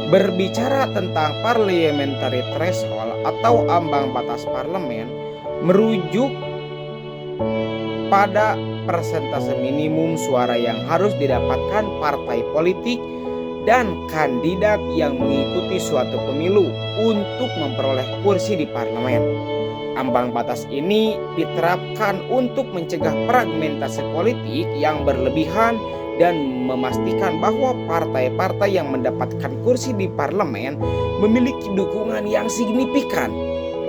Berbicara tentang parliamentary threshold atau ambang batas parlemen merujuk pada persentase minimum suara yang harus didapatkan partai politik dan kandidat yang mengikuti suatu pemilu untuk memperoleh kursi di parlemen. Ambang batas ini diterapkan untuk mencegah fragmentasi politik yang berlebihan dan memastikan bahwa partai-partai yang mendapatkan kursi di parlemen memiliki dukungan yang signifikan.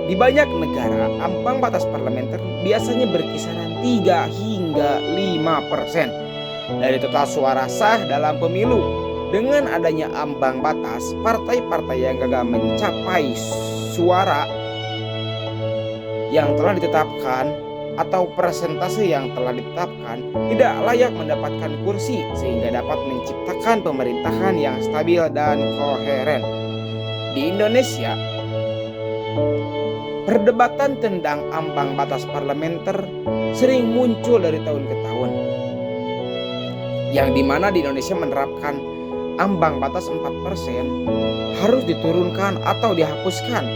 Di banyak negara, ambang batas parlementer biasanya berkisaran 3 hingga 5% dari total suara sah dalam pemilu. Dengan adanya ambang batas, partai-partai yang gagal mencapai suara yang telah ditetapkan atau persentase yang telah ditetapkan tidak layak mendapatkan kursi, sehingga dapat menciptakan pemerintahan yang stabil dan koheren. Di Indonesia, perdebatan tentang ambang batas parlementer sering muncul dari tahun ke tahun, yang dimana di Indonesia menerapkan ambang batas 4% harus diturunkan atau dihapuskan.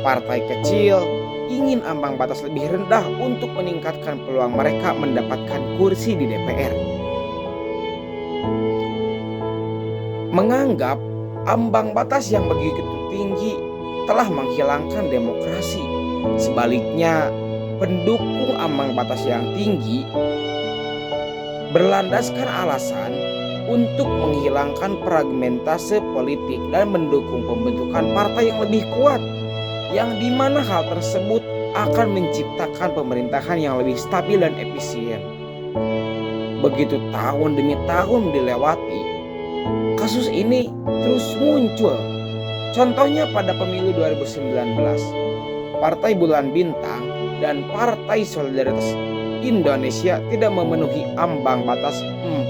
Partai kecil ingin ambang batas lebih rendah untuk meningkatkan peluang mereka mendapatkan kursi di DPR. Menganggap ambang batas yang begitu tinggi telah menghilangkan demokrasi. Sebaliknya, pendukung ambang batas yang tinggi berlandaskan alasan untuk menghilangkan fragmentase politik dan mendukung pembentukan partai yang lebih kuat, yang dimana hal tersebut akan menciptakan pemerintahan yang lebih stabil dan efisien. Begitu tahun demi tahun dilewati, kasus ini terus muncul. Contohnya pada pemilu 2019, Partai Bulan Bintang dan Partai Solidaritas Indonesia tidak memenuhi ambang batas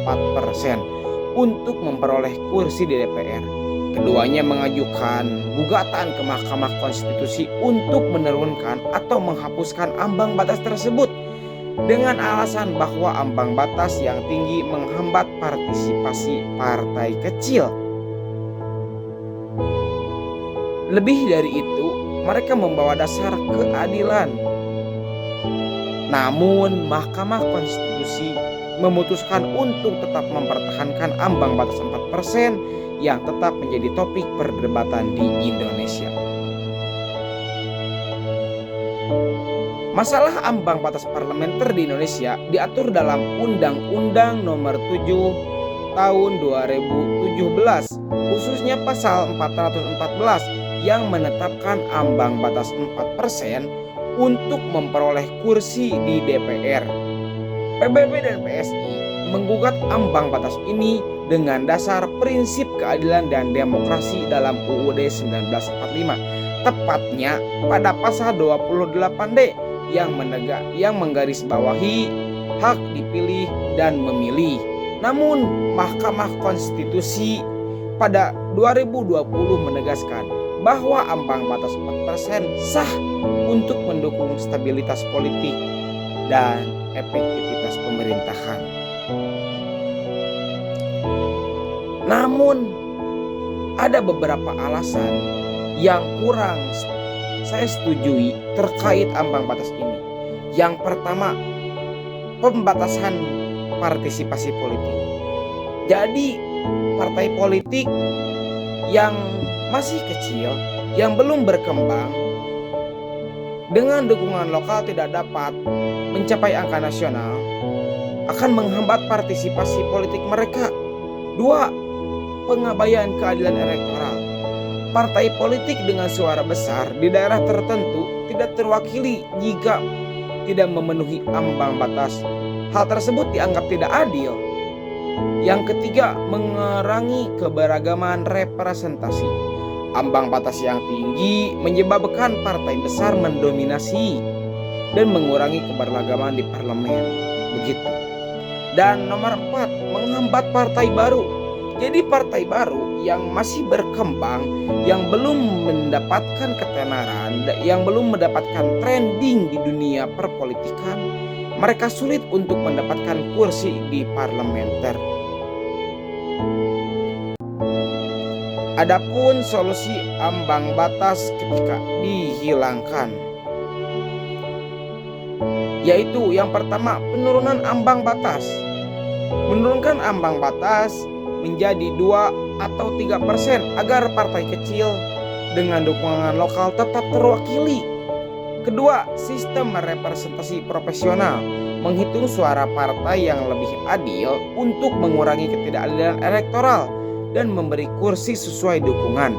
4% untuk memperoleh kursi di DPR. Keduanya mengajukan gugatan ke Mahkamah Konstitusi untuk menurunkan atau menghapuskan ambang batas tersebut dengan alasan bahwa ambang batas yang tinggi menghambat partisipasi partai kecil. Lebih dari itu, mereka membawa dasar keadilan. Namun, Mahkamah Konstitusi memutuskan untuk tetap mempertahankan ambang batas 4% yang tetap menjadi topik perdebatan di Indonesia. Masalah ambang batas parlementer di Indonesia diatur dalam Undang-Undang Nomor 7 Tahun 2017, khususnya pasal 414 yang menetapkan ambang batas 4% untuk memperoleh kursi di DPR. PBB dan PSI menggugat ambang batas ini dengan dasar prinsip keadilan dan demokrasi dalam UUD 1945, tepatnya pada pasal 28D yang menggarisbawahi hak dipilih dan memilih. Namun Mahkamah Konstitusi pada 2020 menegaskan bahwa ambang batas 4% sah untuk mendukung stabilitas politik dan efektivitas pemerintahan. Namun ada beberapa alasan yang kurang saya setujui terkait ambang batas ini. Yang pertama, pembatasan partisipasi politik. Jadi partai politik yang masih kecil, yang belum berkembang, dengan dukungan lokal tidak dapat mencapai angka nasional, akan menghambat partisipasi politik mereka. Dua, pengabaian keadilan elektoral. Partai politik dengan suara besar di daerah tertentu tidak terwakili jika tidak memenuhi ambang batas. Hal tersebut dianggap tidak adil. Yang ketiga, mengurangi keberagaman representasi. Ambang batas yang tinggi menyebabkan partai besar mendominasi dan mengurangi keberagaman di parlemen. Begitu. Dan nomor 4, menghambat partai baru. Jadi partai baru yang masih berkembang, yang belum mendapatkan ketenaran, yang belum mendapatkan trending di dunia perpolitikan, mereka sulit untuk mendapatkan kursi di parlementer. Adapun solusi ambang batas ketika dihilangkan, yaitu yang pertama penurunan ambang batas. Menurunkan ambang batas menjadi 2 atau 3% agar partai kecil dengan dukungan lokal tetap terwakili. Kedua, sistem representasi proporsional, menghitung suara partai yang lebih adil untuk mengurangi ketidakadilan elektoral dan memberi kursi sesuai dukungan.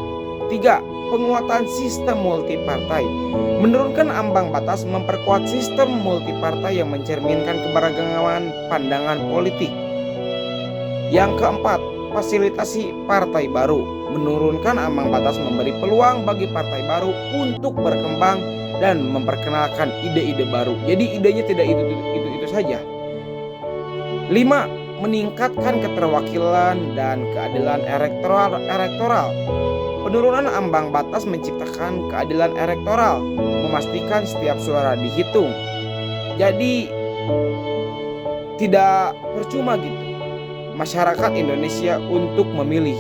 3. Penguatan sistem multipartai. Menurunkan ambang batas memperkuat sistem multipartai yang mencerminkan keberagaman pandangan politik. Yang keempat, fasilitasi partai baru. Menurunkan ambang batas memberi peluang bagi partai baru untuk berkembang dan memperkenalkan ide-ide baru. Jadi idenya tidak itu saja. 5. Meningkatkan keterwakilan dan keadilan elektoral. Penurunan ambang batas menciptakan keadilan elektoral, memastikan setiap suara dihitung. Jadi tidak percuma gitu masyarakat Indonesia untuk memilih.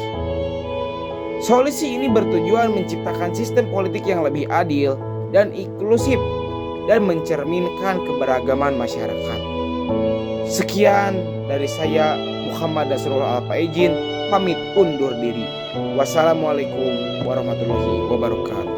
Solusi ini bertujuan menciptakan sistem politik yang lebih adil dan inklusif dan mencerminkan keberagaman masyarakat. Sekian dari saya, Muhammad Dasrul Alfaizin, pamit undur diri. Wassalamualaikum warahmatullahi wabarakatuh.